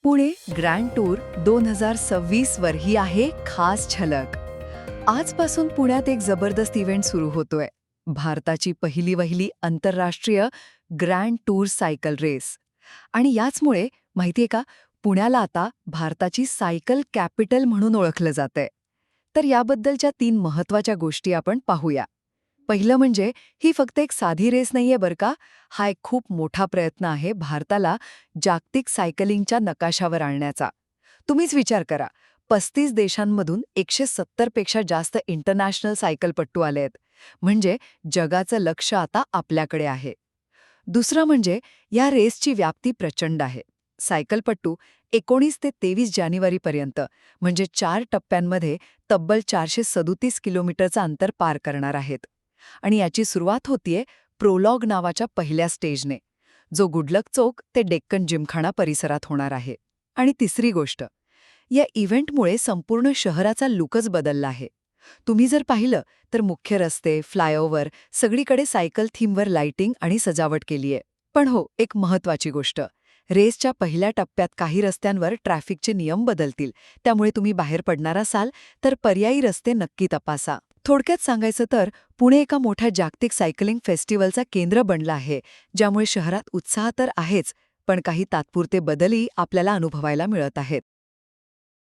Pune grand tour 2026 वर ही आहे खास झलक. आजपासून पुण्यात एक जबरदस्त इव्हेंट सुरू होतोय. भारताची पहिली आंतरराष्ट्रीय ग्रँड टूर सायकल रेस. आणि याचमुळे माहितीये का, पुण्याला आता भारताची सायकल कॅपिटल म्हणून ओळखलं जातंय. तर याबद्दलच्या 3 महत्वाच्या गोष्टी आपण पाहूया. पहिलं म्हणजे ही फक्त एक साधी रेस नाहीये बरं का. हा एक खूप मोठा प्रयत्न आहे भारताला जागतिक सायकलिंगच्या नकाशावर आणण्याचा. तुम्हीच विचार करा, 35 देशांमधून 170 पेक्षा जास्त इंटरनॅशनल सायकलपट्टू आले आहेत. म्हणजे जगाचं लक्ष आता आपल्याकडे आहे. दुसरं म्हणजे या रेसची व्याप्ती प्रचंड आहे. सायकलपट्टू 19 ते 23 जानेवारीपर्यंत म्हणजे 4 टप्प्यांमध्ये तब्बल 437 किलोमीटरचं अंतर पार करणार आहेत. आणि याची सुरुवात होतीये प्रोलॉग नावाच्या पहिल्या स्टेजने, जो गुडलक चौक ते डेक्कन जिमखाना परिसरात होणार आहे. आणि तिसरी गोष्ट, या इव्हेंटमुळे संपूर्ण शहराचा लुकच बदलला आहे. तुम्ही जर पाहिलं तर मुख्य रस्ते, फ्लायओव्हर सगळीकडे सायकल थीमवर लाइटिंग आणि सजावट केलीये. पण हो, एक महत्वाची गोष्ट, रेसच्या पहिल्या टप्प्यात काही रस्त्यांवर ट्रॅफिकचे नियम बदलतील. त्यामुळे तुम्ही बाहेर पडणार असाल तर पर्यायी रस्ते नक्की तपासा. थोडक्यात सांगायचं तर पुणे एका मोठ्या जागतिक सायकलिंग फेस्टिवलचा केंद्र बनला आहे, ज्यामुळे शहरात उत्साह तर आहेच, पण काही तात्पुरते बदलही आपल्याला अनुभवायला मिळत आहेत.